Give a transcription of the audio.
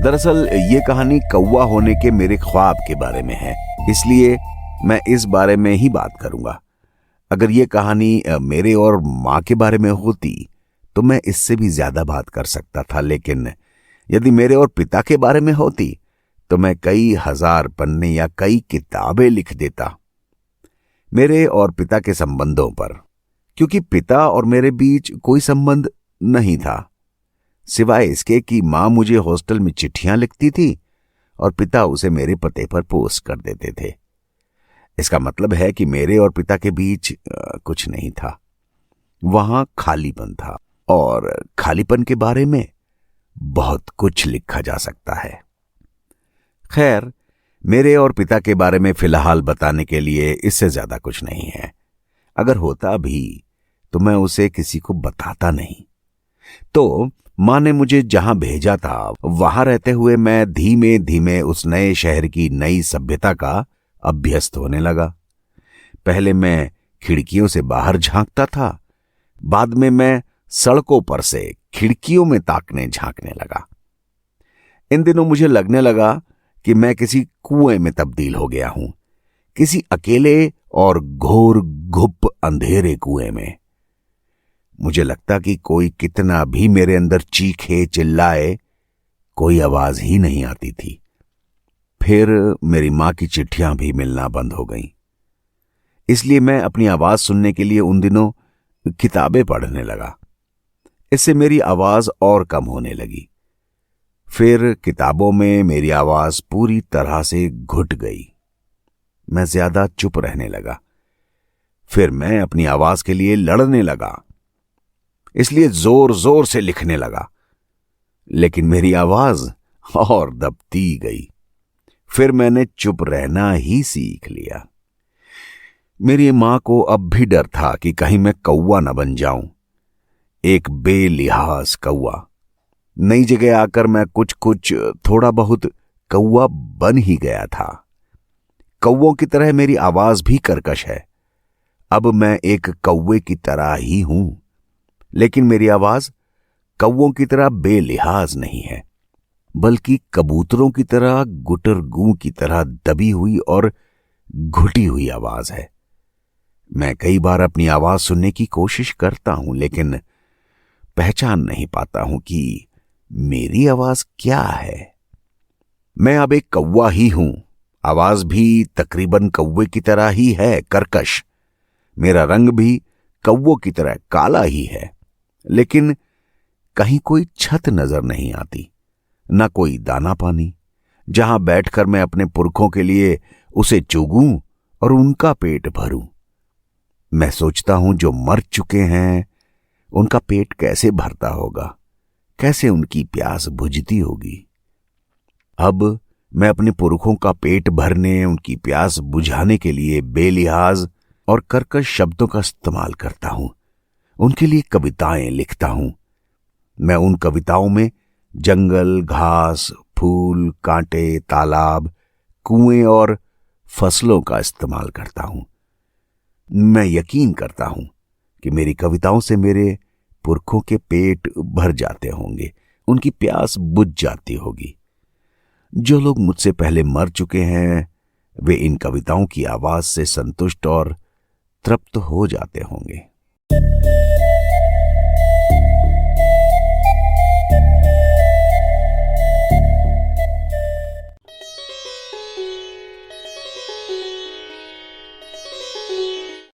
दरअसल ये कहानी कौवा होने के मेरे ख्वाब के बारे में है, इसलिए मैं इस बारे में ही बात करूंगा। अगर ये कहानी मेरे और माँ के बारे में होती तो मैं इससे भी ज्यादा बात कर सकता था, लेकिन यदि मेरे और पिता के बारे में होती तो मैं कई हजार पन्ने या कई किताबें लिख देता मेरे और पिता के संबंधों पर, क्योंकि पिता और मेरे बीच कोई संबंध नहीं था सिवाय इसके कि मां मुझे हॉस्टल में चिट्ठियां लिखती थी और पिता उसे मेरे पते पर पोस्ट कर देते थे। इसका मतलब है कि मेरे और पिता के बीच कुछ नहीं था, वहां खालीपन था, और खालीपन के बारे में बहुत कुछ लिखा जा सकता है। खैर, मेरे और पिता के बारे में फिलहाल बताने के लिए इससे ज्यादा कुछ नहीं है। अगर होता भी तो मैं उसे किसी को बताता नहीं। तो मां ने मुझे जहां भेजा था वहां रहते हुए मैं धीमे धीमे उस नए शहर की नई सभ्यता का अभ्यस्त होने लगा। पहले मैं खिड़कियों से बाहर झांकता था, बाद में मैं सड़कों पर से खिड़कियों में ताकने झांकने लगा। इन दिनों मुझे लगने लगा कि मैं किसी कुएं में तब्दील हो गया हूं, किसी अकेले और घोर घुप अंधेरे कुएं में। मुझे लगता कि कोई कितना भी मेरे अंदर चीखे चिल्लाए, कोई आवाज ही नहीं आती थी। फिर मेरी मां की चिट्ठियां भी मिलना बंद हो गईं, इसलिए मैं अपनी आवाज सुनने के लिए उन दिनों किताबें पढ़ने लगा। इससे मेरी आवाज और कम होने लगी। फिर किताबों में मेरी आवाज पूरी तरह से घुट गई। मैं ज्यादा चुप रहने लगा। फिर मैं अपनी आवाज के लिए लड़ने लगा, इसलिए जोर जोर से लिखने लगा, लेकिन मेरी आवाज और दबती गई। फिर मैंने चुप रहना ही सीख लिया। मेरी मां को अब भी डर था कि कहीं मैं कौवा न बन जाऊं, एक बेलिहाज कौवा। नई जगह आकर मैं कुछ थोड़ा बहुत कौवा बन ही गया था। कौवों की तरह मेरी आवाज भी कर्कश है। अब मैं एक कौवे की तरह ही हूं, लेकिन मेरी आवाज कौवों की तरह बेलिहाज नहीं है, बल्कि कबूतरों की तरह गुटर गूं की तरह दबी हुई और घुटी हुई आवाज है। मैं कई बार अपनी आवाज सुनने की कोशिश करता हूं, लेकिन पहचान नहीं पाता हूं कि मेरी आवाज क्या है। मैं अब एक कौवा ही हूं। आवाज भी तकरीबन कौवे की तरह ही है, कर्कश। मेरा रंग भी कौवों की तरह काला ही है, लेकिन कहीं कोई छत नजर नहीं आती, न कोई दाना पानी जहां बैठकर मैं अपने पुरखों के लिए उसे चुगूं और उनका पेट भरूं। मैं सोचता हूं जो मर चुके हैं उनका पेट कैसे भरता होगा, कैसे उनकी प्यास बुझती होगी। अब मैं अपने पुरखों का पेट भरने, उनकी प्यास बुझाने के लिए बेलिहाज और कर्कश शब्दों का इस्तेमाल करता हूं। उनके लिए कविताएं लिखता हूं। मैं उन कविताओं में जंगल, घास, फूल, कांटे, तालाब, कुएं और फसलों का इस्तेमाल करता हूं। मैं यकीन करता हूं कि मेरी कविताओं से मेरे पुरखों के पेट भर जाते होंगे, उनकी प्यास बुझ जाती होगी। जो लोग मुझसे पहले मर चुके हैं वे इन कविताओं की आवाज से संतुष्ट और तृप्त हो जाते होंगे।